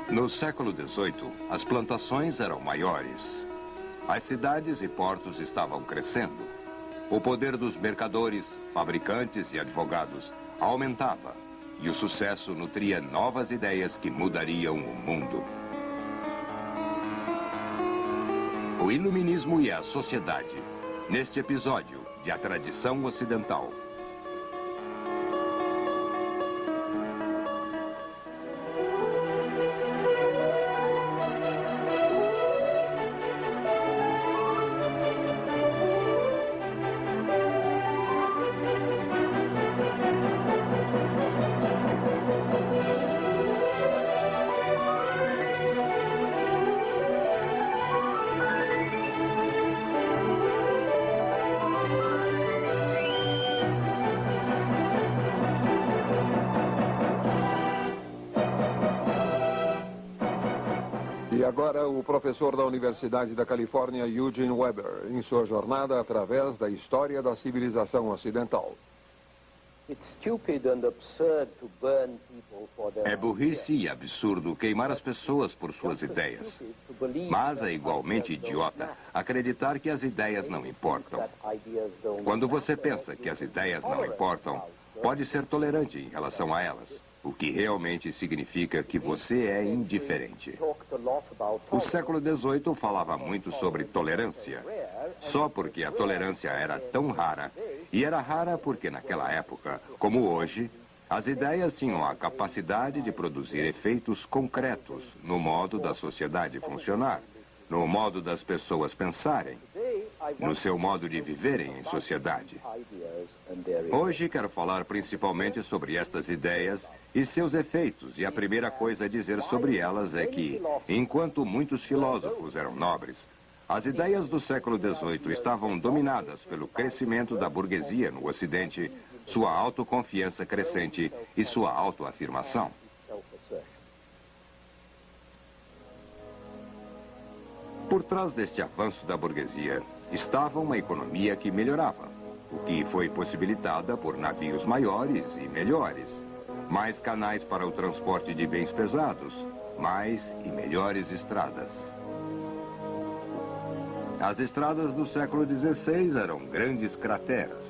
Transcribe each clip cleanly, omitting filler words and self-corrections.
No século XVIII, as plantações eram maiores. As cidades e portos estavam crescendo. O poder dos mercadores, fabricantes e advogados aumentava. E o sucesso nutria novas ideias que mudariam o mundo. O iluminismo e a sociedade. Neste episódio de A Tradição Ocidental. E agora o professor da Universidade da Califórnia, Eugene Weber, em sua jornada através da história da civilização ocidental. É burrice e absurdo queimar as pessoas por suas ideias. Mas é igualmente idiota acreditar que as ideias não importam. Quando você pensa que as ideias não importam, pode ser tolerante em relação a elas. O que realmente significa que você é indiferente. O século XVIII falava muito sobre tolerância, só porque a tolerância era tão rara, e era rara porque naquela época, como hoje, as ideias tinham a capacidade de produzir efeitos concretos no modo da sociedade funcionar, no modo das pessoas pensarem, no seu modo de viverem em sociedade. Hoje quero falar principalmente sobre estas ideias e seus efeitos, e a primeira coisa a dizer sobre elas é que, enquanto muitos filósofos eram nobres, as ideias do século XVIII estavam dominadas pelo crescimento da burguesia no Ocidente, sua autoconfiança crescente e sua autoafirmação. Por trás deste avanço da burguesia estava uma economia que melhorava, o que foi possibilitada por navios maiores e melhores, mais canais para o transporte de bens pesados, mais e melhores estradas. As estradas do século XVI eram grandes crateras.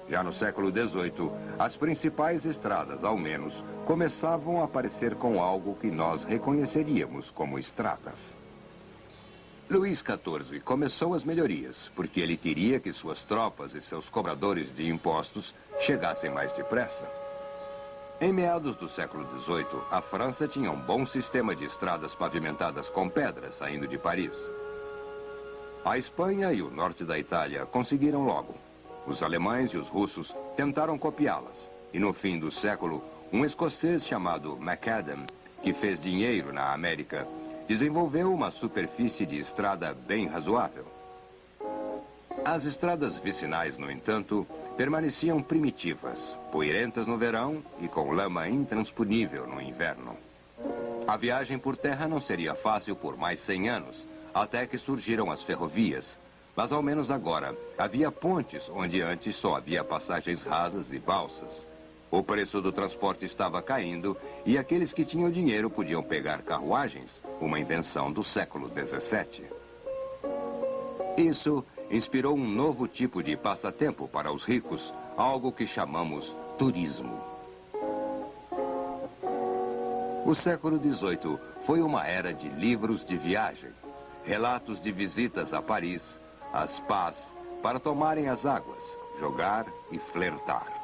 Já no século XVIII, as principais estradas, ao menos, começavam a aparecer com algo que nós reconheceríamos como estradas. Luís XIV começou as melhorias, porque ele queria que suas tropas e seus cobradores de impostos chegassem mais depressa. Em meados do século XVIII, a França tinha um bom sistema de estradas pavimentadas com pedras saindo de Paris. A Espanha e o norte da Itália conseguiram logo. Os alemães e os russos tentaram copiá-las. E no fim do século, um escocês chamado Macadam, que fez dinheiro na América, desenvolveu uma superfície de estrada bem razoável. As estradas vicinais, no entanto, permaneciam primitivas, poeirentas no verão e com lama intransponível no inverno. A viagem por terra não seria fácil por mais 100 anos, até que surgiram as ferrovias. Mas ao menos agora, havia pontes onde antes só havia passagens rasas e balsas. O preço do transporte estava caindo e aqueles que tinham dinheiro podiam pegar carruagens, uma invenção do século XVII. Isso inspirou um novo tipo de passatempo para os ricos, algo que chamamos turismo. O século XVIII foi uma era de livros de viagem, relatos de visitas a Paris, a spas, para tomarem as águas, jogar e flertar.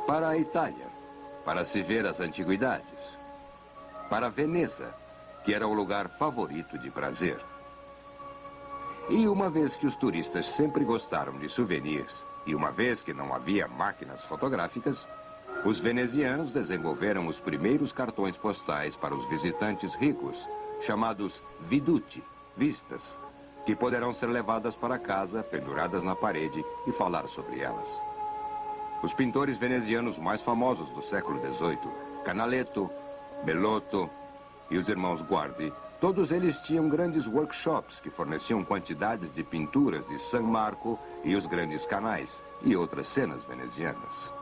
Para a Itália, para se ver as antiguidades. Para Veneza, que era o lugar favorito de prazer. E uma vez que os turistas sempre gostaram de souvenirs, e uma vez que não havia máquinas fotográficas, os venezianos desenvolveram os primeiros cartões postais para os visitantes ricos, chamados veduti, vistas, que poderão ser levadas para casa, penduradas na parede e falar sobre elas. Os pintores venezianos mais famosos do século XVIII, Canaletto, Bellotto e os irmãos Guardi, todos eles tinham grandes workshops que forneciam quantidades de pinturas de San Marco e os grandes canais e outras cenas venezianas.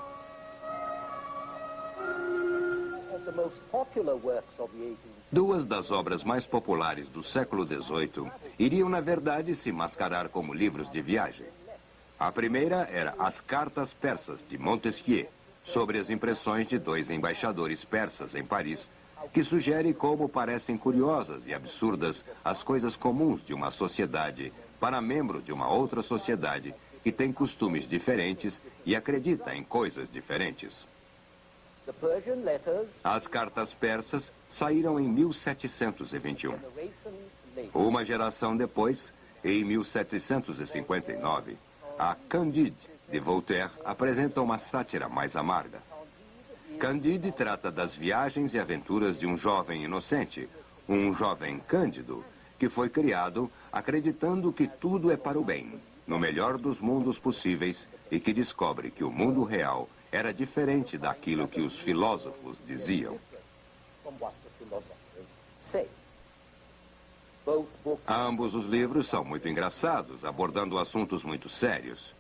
Duas das obras mais populares do século XVIII iriam, na verdade, se mascarar como livros de viagem. A primeira era As Cartas Persas, de Montesquieu, sobre as impressões de dois embaixadores persas em Paris, que sugere como parecem curiosas e absurdas as coisas comuns de uma sociedade para membro de uma outra sociedade que tem costumes diferentes e acredita em coisas diferentes. As cartas persas saíram em 1721. Uma geração depois, em 1759, a Candide, de Voltaire, apresenta uma sátira mais amarga. Candide trata das viagens e aventuras de um jovem inocente, um jovem cândido, que foi criado acreditando que tudo é para o bem, no melhor dos mundos possíveis, e que descobre que o mundo real era diferente daquilo que os filósofos diziam. Ambos os livros são muito engraçados, abordando assuntos muito sérios.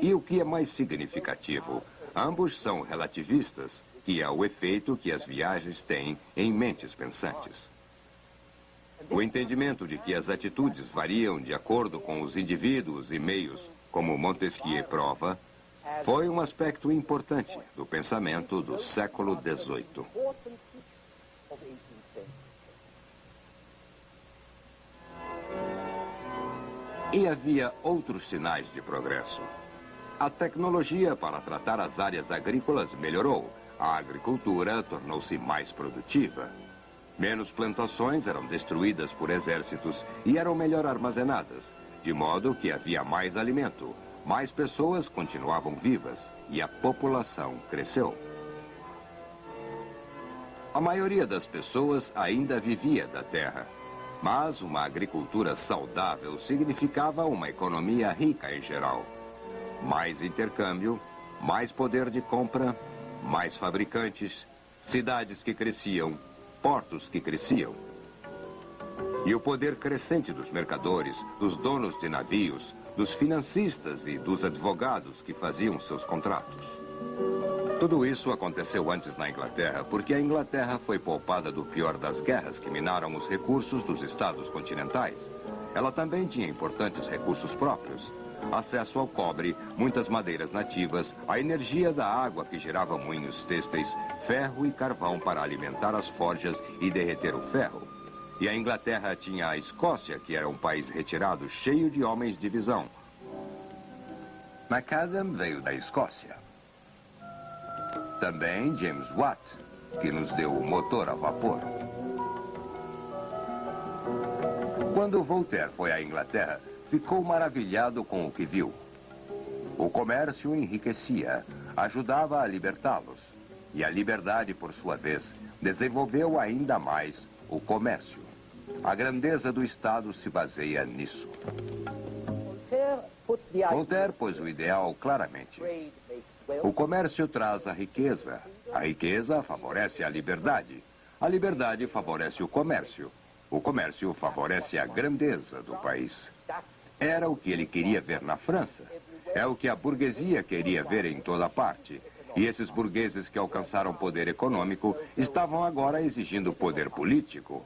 E o que é mais significativo, ambos são relativistas, que é o efeito que as viagens têm em mentes pensantes. O entendimento de que as atitudes variam de acordo com os indivíduos e meios, como Montesquieu prova, foi um aspecto importante do pensamento do século XVIII. E havia outros sinais de progresso. A tecnologia para tratar as áreas agrícolas melhorou. A agricultura tornou-se mais produtiva. Menos plantações eram destruídas por exércitos e eram melhor armazenadas, de modo que havia mais alimento, mais pessoas continuavam vivas e a população cresceu. A maioria das pessoas ainda vivia da terra, mas uma agricultura saudável significava uma economia rica em geral. Mais intercâmbio, mais poder de compra, mais fabricantes, cidades que cresciam, portos que cresciam. E o poder crescente dos mercadores, dos donos de navios, dos financistas e dos advogados que faziam seus contratos. Tudo isso aconteceu antes na Inglaterra, porque a Inglaterra foi poupada do pior das guerras que minaram os recursos dos estados continentais. Ela também tinha importantes recursos próprios. Acesso ao cobre, muitas madeiras nativas, a energia da água que gerava moinhos têxteis, ferro e carvão para alimentar as forjas e derreter o ferro. E a Inglaterra tinha a Escócia, que era um país retirado, cheio de homens de visão. Macadam veio da Escócia. Também James Watt, que nos deu o motor a vapor. Quando Voltaire foi à Inglaterra, ficou maravilhado com o que viu. O comércio enriquecia, ajudava a libertá-los. E a liberdade, por sua vez, desenvolveu ainda mais o comércio. A grandeza do Estado se baseia nisso. Voltaire pôs o ideal claramente. O comércio traz a riqueza favorece a liberdade favorece o comércio favorece a grandeza do país. Era o que ele queria ver na França. É o que a burguesia queria ver em toda parte. E esses burgueses que alcançaram poder econômico estavam agora exigindo poder político.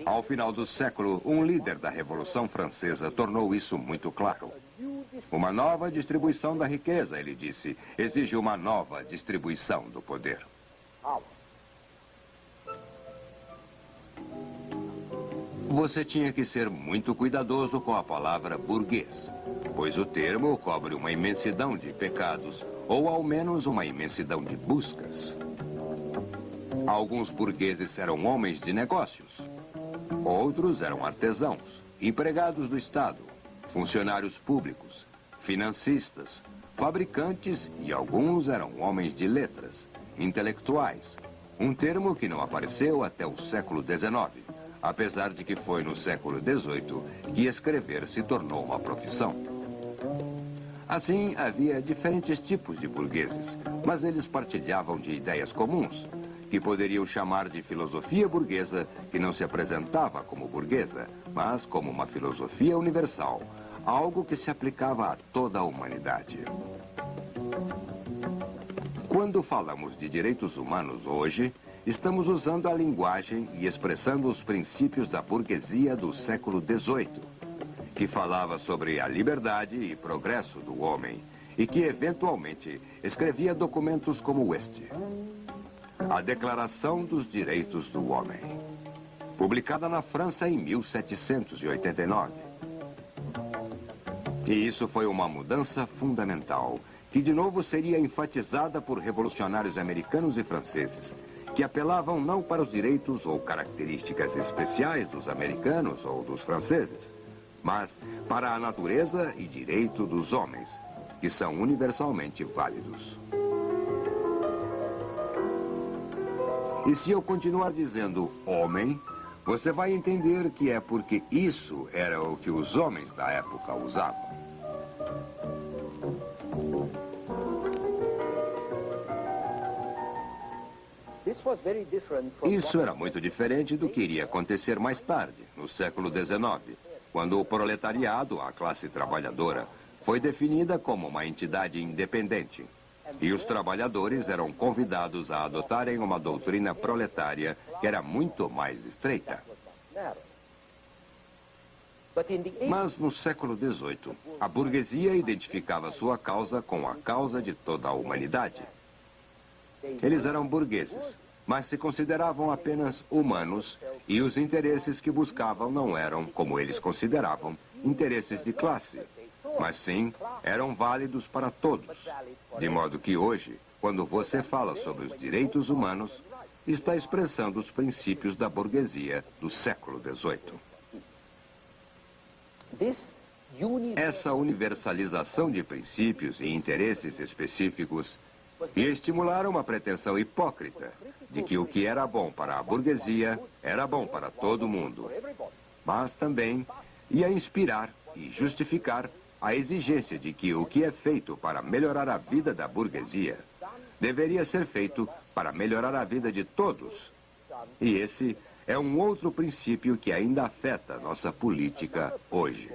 Ao final do século, um líder da Revolução Francesa tornou isso muito claro. Uma nova distribuição da riqueza, ele disse, exige uma nova distribuição do poder. Você tinha que ser muito cuidadoso com a palavra burguês, pois o termo cobre uma imensidão de pecados, ou ao menos uma imensidão de buscas. Alguns burgueses eram homens de negócios. Outros eram artesãos, empregados do Estado, funcionários públicos, financistas, fabricantes e alguns eram homens de letras, intelectuais, um termo que não apareceu até o século XIX. Apesar de que foi no século XVIII que escrever se tornou uma profissão. Assim, havia diferentes tipos de burgueses, mas eles partilhavam de ideias comuns, que poderiam chamar de filosofia burguesa, que não se apresentava como burguesa, mas como uma filosofia universal, algo que se aplicava a toda a humanidade. Quando falamos de direitos humanos hoje, estamos usando a linguagem e expressando os princípios da burguesia do século XVIII, que falava sobre a liberdade e progresso do homem e que, eventualmente, escrevia documentos como este. A Declaração dos Direitos do Homem, publicada na França em 1789. E isso foi uma mudança fundamental, que de novo seria enfatizada por revolucionários americanos e franceses, que apelavam não para os direitos ou características especiais dos americanos ou dos franceses, mas para a natureza e direito dos homens, que são universalmente válidos. E se eu continuar dizendo homem, você vai entender que é porque isso era o que os homens da época usavam. Isso era muito diferente do que iria acontecer mais tarde, no século XIX, quando o proletariado, a classe trabalhadora, foi definida como uma entidade independente. E os trabalhadores eram convidados a adotarem uma doutrina proletária que era muito mais estreita. Mas no século XVIII, a burguesia identificava sua causa com a causa de toda a humanidade. Eles eram burgueses, mas se consideravam apenas humanos e os interesses que buscavam não eram, como eles consideravam, interesses de classe, mas sim eram válidos para todos. De modo que hoje, quando você fala sobre os direitos humanos, está expressando os princípios da burguesia do século XVIII. Essa universalização de princípios e interesses específicos ia estimular uma pretensão hipócrita de que o que era bom para a burguesia era bom para todo mundo, mas também ia inspirar e justificar a exigência de que o que é feito para melhorar a vida da burguesia deveria ser feito para melhorar a vida de todos. E esse é um outro princípio que ainda afeta nossa política hoje.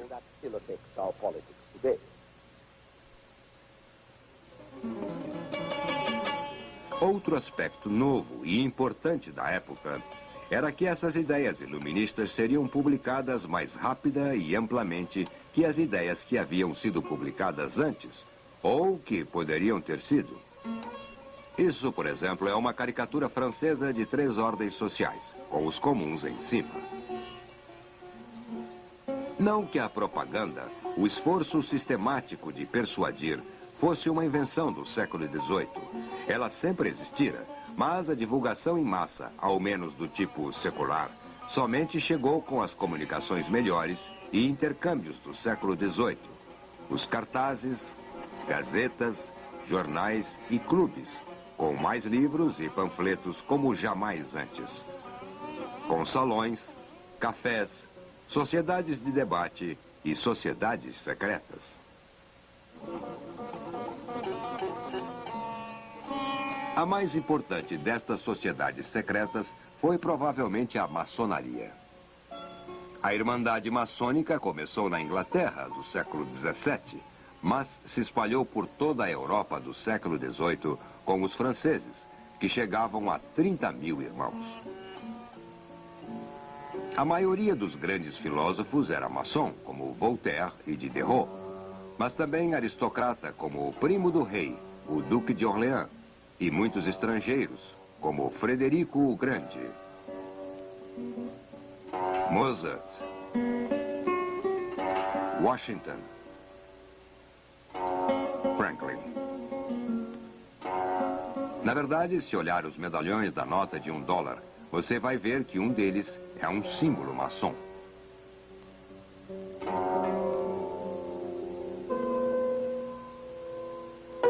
Outro aspecto novo e importante da época era que essas ideias iluministas seriam publicadas mais rápida e amplamente que as ideias que haviam sido publicadas antes, ou que poderiam ter sido. Isso, por exemplo, é uma caricatura francesa de 3 ordens sociais, com os comuns em cima. Não que a propaganda, o esforço sistemático de persuadir, fosse uma invenção do século XVIII. Ela sempre existira, mas a divulgação em massa, ao menos do tipo secular, somente chegou com as comunicações melhores e intercâmbios do século XVIII. Os cartazes, gazetas, jornais e clubes, com mais livros e panfletos como jamais antes. Com salões, cafés, sociedades de debate e sociedades secretas. A mais importante destas sociedades secretas foi provavelmente a maçonaria. A Irmandade Maçônica começou na Inglaterra, do século XVII, mas se espalhou por toda a Europa do século XVIII com os franceses, que chegavam a 30.000 irmãos. A maioria dos grandes filósofos era maçom, como Voltaire e Diderot, mas também aristocrata, como o primo do rei, o Duque de Orleans, e muitos estrangeiros, como Frederico o Grande, Mozart, Washington, Franklin. Na verdade, se olhar os medalhões da nota de $1, você vai ver que um deles é um símbolo maçom.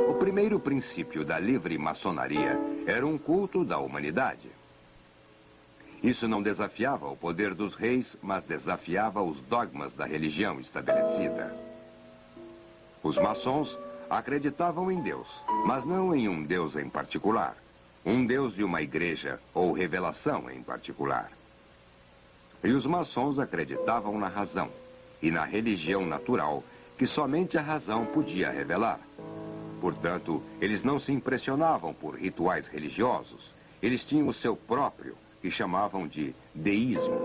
O primeiro princípio da livre maçonaria era um culto da humanidade. Isso não desafiava o poder dos reis, mas desafiava os dogmas da religião estabelecida. Os maçons acreditavam em Deus, mas não em um Deus em particular. Um Deus de uma igreja ou revelação em particular. E os maçons acreditavam na razão e na religião natural que somente a razão podia revelar. Portanto, eles não se impressionavam por rituais religiosos. Eles tinham o seu próprio, que chamavam de deísmo.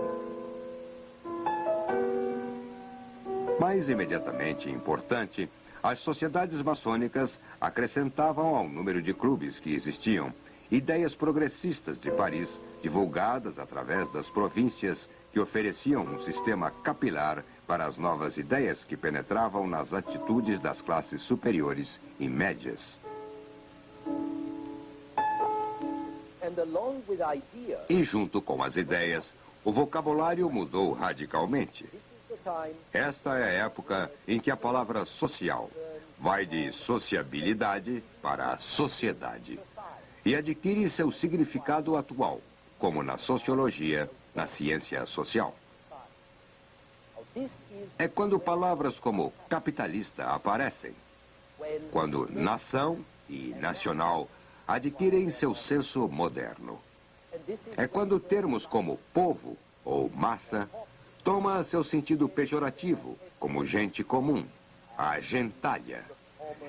Mais imediatamente importante, as sociedades maçônicas acrescentavam ao número de clubes que existiam ideias progressistas de Paris, divulgadas através das províncias que ofereciam um sistema capilar para as novas ideias que penetravam nas atitudes das classes superiores e médias. E junto com as ideias, o vocabulário mudou radicalmente. Esta é a época em que a palavra social vai de sociabilidade para sociedade e adquire seu significado atual, como na sociologia, na ciência social. É quando palavras como capitalista aparecem, quando nação e nacional adquirem seu senso moderno. É quando termos como povo ou massa toma seu sentido pejorativo, como gente comum, a gentalha.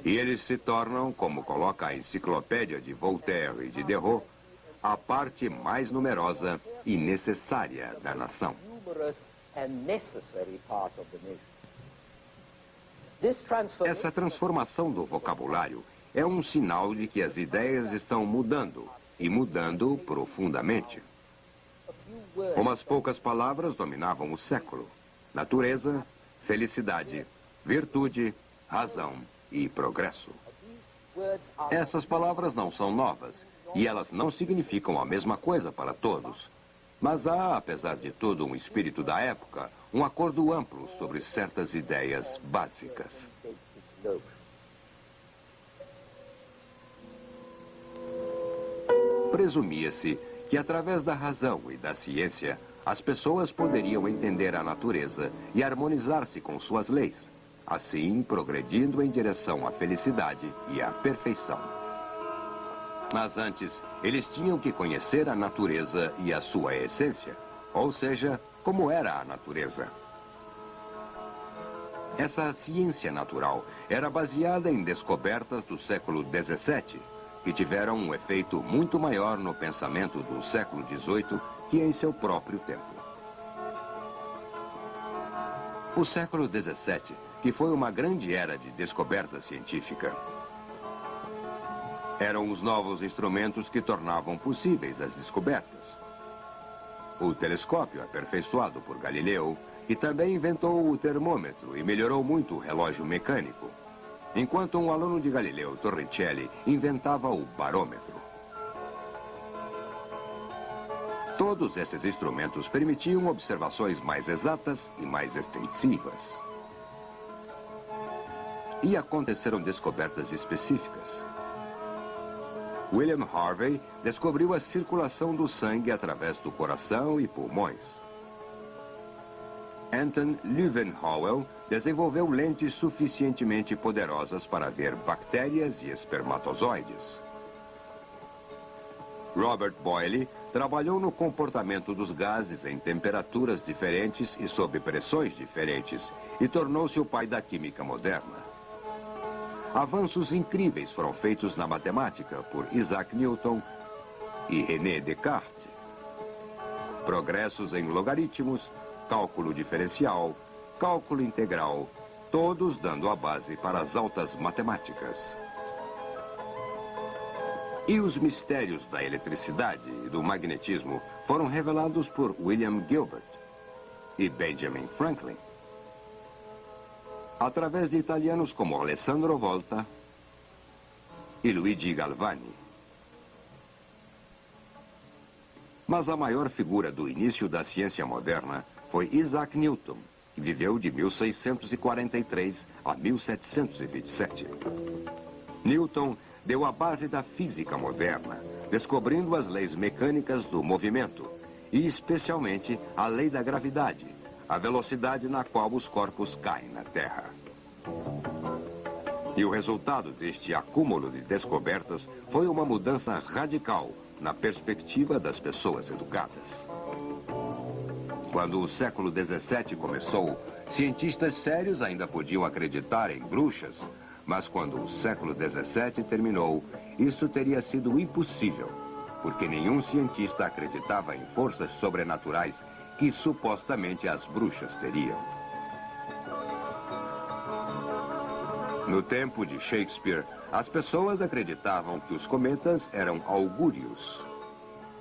E eles se tornam, como coloca a enciclopédia de Voltaire e de Diderot, a parte mais numerosa e necessária da nação. Essa transformação do vocabulário é um sinal de que as ideias estão mudando, e mudando profundamente. Umas poucas palavras dominavam o século: natureza, felicidade, virtude, razão e progresso. Essas palavras não são novas, e elas não significam a mesma coisa para todos. Mas há, apesar de tudo, um espírito da época, um acordo amplo sobre certas ideias básicas. Presumia-se que, através da razão e da ciência, as pessoas poderiam entender a natureza e harmonizar-se com suas leis, assim progredindo em direção à felicidade e à perfeição. Mas antes, eles tinham que conhecer a natureza e a sua essência, ou seja, como era a natureza. Essa ciência natural era baseada em descobertas do século XVII, que tiveram um efeito muito maior no pensamento do século XVIII que em seu próprio tempo. O século XVII, que foi uma grande era de descoberta científica. Eram os novos instrumentos que tornavam possíveis as descobertas. O telescópio, aperfeiçoado por Galileu, e também inventou o termômetro e melhorou muito o relógio mecânico, enquanto um aluno de Galileu, Torricelli, inventava o barômetro. Todos esses instrumentos permitiam observações mais exatas e mais extensivas. E aconteceram descobertas específicas. William Harvey descobriu a circulação do sangue através do coração e pulmões. Anton Leeuwenhoek desenvolveu lentes suficientemente poderosas para ver bactérias e espermatozoides. Robert Boyle trabalhou no comportamento dos gases em temperaturas diferentes e sob pressões diferentes e tornou-se o pai da química moderna. Avanços incríveis foram feitos na matemática por Isaac Newton e René Descartes. Progressos em logaritmos, cálculo diferencial, cálculo integral, todos dando a base para as altas matemáticas. E os mistérios da eletricidade e do magnetismo foram revelados por William Gilbert e Benjamin Franklin, através de italianos como Alessandro Volta e Luigi Galvani. Mas a maior figura do início da ciência moderna foi Isaac Newton, que viveu de 1643 a 1727. Newton deu a base da física moderna, descobrindo as leis mecânicas do movimento, e especialmente a lei da gravidade, a velocidade na qual os corpos caem na Terra. E o resultado deste acúmulo de descobertas foi uma mudança radical na perspectiva das pessoas educadas. Quando o século XVII começou, cientistas sérios ainda podiam acreditar em bruxas, Mas quando o século XVII terminou, isso teria sido impossível, porque nenhum cientista acreditava em forças sobrenaturais que supostamente as bruxas teriam. No tempo de Shakespeare, as pessoas acreditavam que os cometas eram augúrios.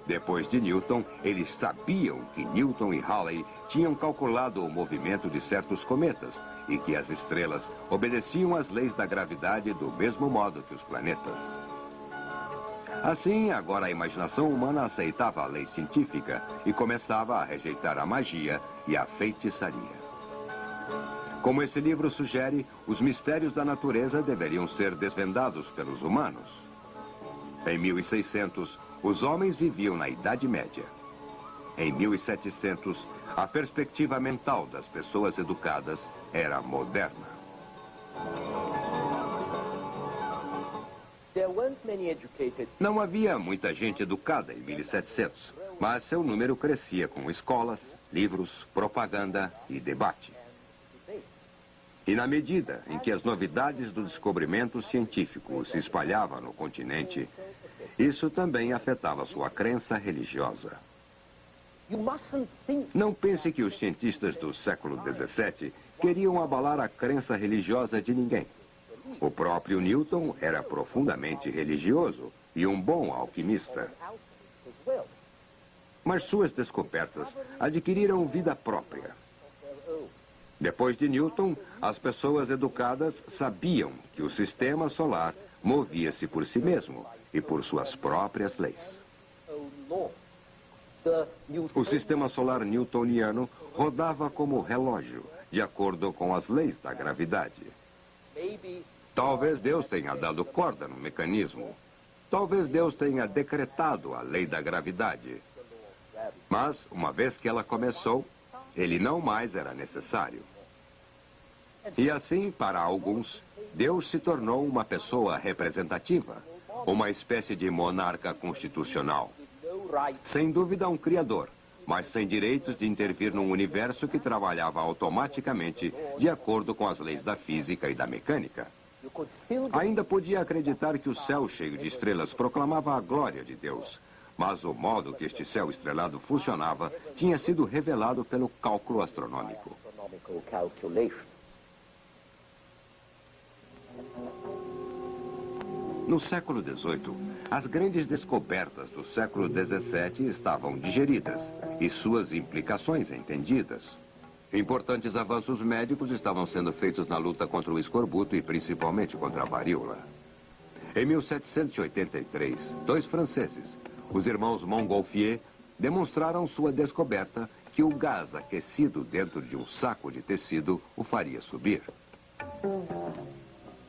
Depois de Newton, eles sabiam que Newton e Halley tinham calculado o movimento de certos cometas e que as estrelas obedeciam às leis da gravidade do mesmo modo que os planetas. Assim, agora a imaginação humana aceitava a lei científica e começava a rejeitar a magia e a feitiçaria. Como esse livro sugere, os mistérios da natureza deveriam ser desvendados pelos humanos. Em 1600, os homens viviam na Idade Média. Em 1700, a perspectiva mental das pessoas educadas era moderna. Não havia muita gente educada em 1700, mas seu número crescia com escolas, livros, propaganda e debate. E na medida em que as novidades do descobrimento científico se espalhavam no continente, isso também afetava sua crença religiosa. Não pense que os cientistas do século XVII queriam abalar a crença religiosa de ninguém. O próprio Newton era profundamente religioso e um bom alquimista. Mas suas descobertas adquiriram vida própria. Depois de Newton, as pessoas educadas sabiam que o sistema solar movia-se por si mesmo e por suas próprias leis. O sistema solar newtoniano rodava como relógio, de acordo com as leis da gravidade. Talvez Deus tenha dado corda no mecanismo. Talvez Deus tenha decretado a lei da gravidade. Mas, uma vez que ela começou, ele não mais era necessário. E assim, para alguns, Deus se tornou uma pessoa representativa, uma espécie de monarca constitucional. Sem dúvida, um criador, mas sem direitos de intervir num universo que trabalhava automaticamente de acordo com as leis da física e da mecânica. Ainda podia acreditar que o céu cheio de estrelas proclamava a glória de Deus, mas o modo que este céu estrelado funcionava tinha sido revelado pelo cálculo astronômico. No século XVIII, as grandes descobertas do século XVII estavam digeridas e suas implicações entendidas. Importantes avanços médicos estavam sendo feitos na luta contra o escorbuto e principalmente contra a varíola. Em 1783, dois franceses, os irmãos Montgolfier, demonstraram sua descoberta que o gás aquecido dentro de um saco de tecido o faria subir.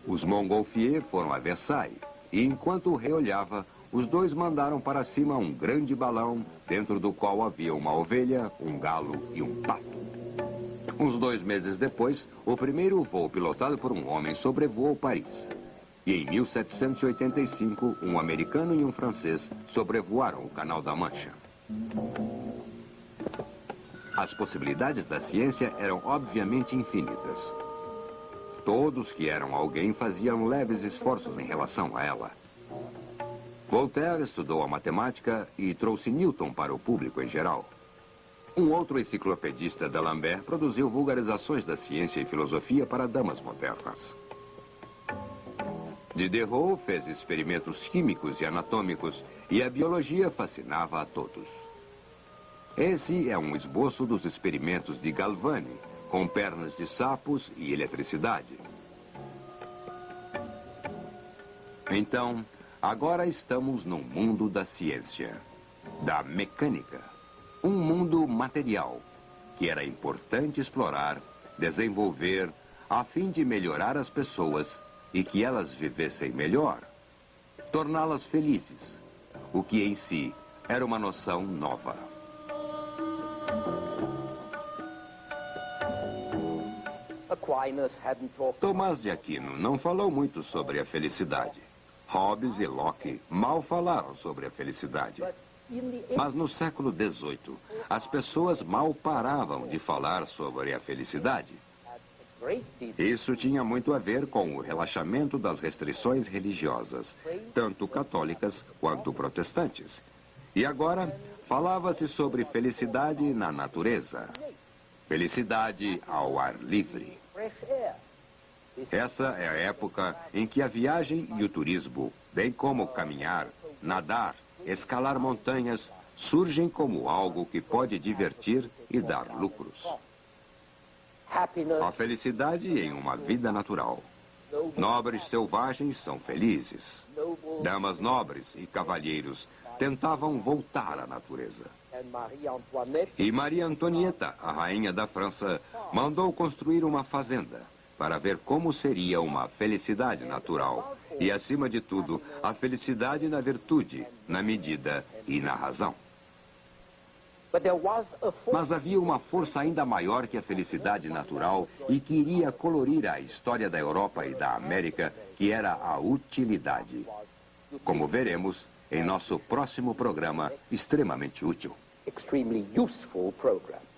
Os Montgolfier foram a Versailles e, enquanto o rei olhava, os dois mandaram para cima um grande balão dentro do qual havia uma ovelha, um galo e um pato. Uns 2 meses depois, o primeiro voo pilotado por um homem sobrevoou Paris. E em 1785, um americano e um francês sobrevoaram o Canal da Mancha. As possibilidades da ciência eram obviamente infinitas. Todos que eram alguém faziam leves esforços em relação a ela. Voltaire estudou a matemática e trouxe Newton para o público em geral. Um outro enciclopedista, D'Alembert, produziu vulgarizações da ciência e filosofia para damas modernas. Diderot fez experimentos químicos e anatômicos e a biologia fascinava a todos. Esse é um esboço dos experimentos de Galvani, com pernas de sapos e eletricidade. Então, agora estamos no mundo da ciência, da mecânica. Um mundo material, que era importante explorar, desenvolver, a fim de melhorar as pessoas e que elas vivessem melhor, torná-las felizes, o que em si era uma noção nova. Tomás de Aquino não falou muito sobre a felicidade. Hobbes e Locke mal falaram sobre a felicidade. Mas no século XVIII, as pessoas mal paravam de falar sobre a felicidade. Isso tinha muito a ver com o relaxamento das restrições religiosas, tanto católicas quanto protestantes. E agora, falava-se sobre felicidade na natureza. Felicidade ao ar livre. Essa é a época em que a viagem e o turismo, bem como caminhar, nadar, escalar montanhas, surgem como algo que pode divertir e dar lucros. A felicidade em uma vida natural. Nobres selvagens são felizes. Damas nobres e cavalheiros tentavam voltar à natureza. E Maria Antonieta, a rainha da França, mandou construir uma fazenda para ver como seria uma felicidade natural. E, acima de tudo, a felicidade na virtude, na medida e na razão. Mas havia uma força ainda maior que a felicidade natural e que iria colorir a história da Europa e da América, que era a utilidade. Como veremos em nosso próximo programa extremamente útil. Extremely useful program.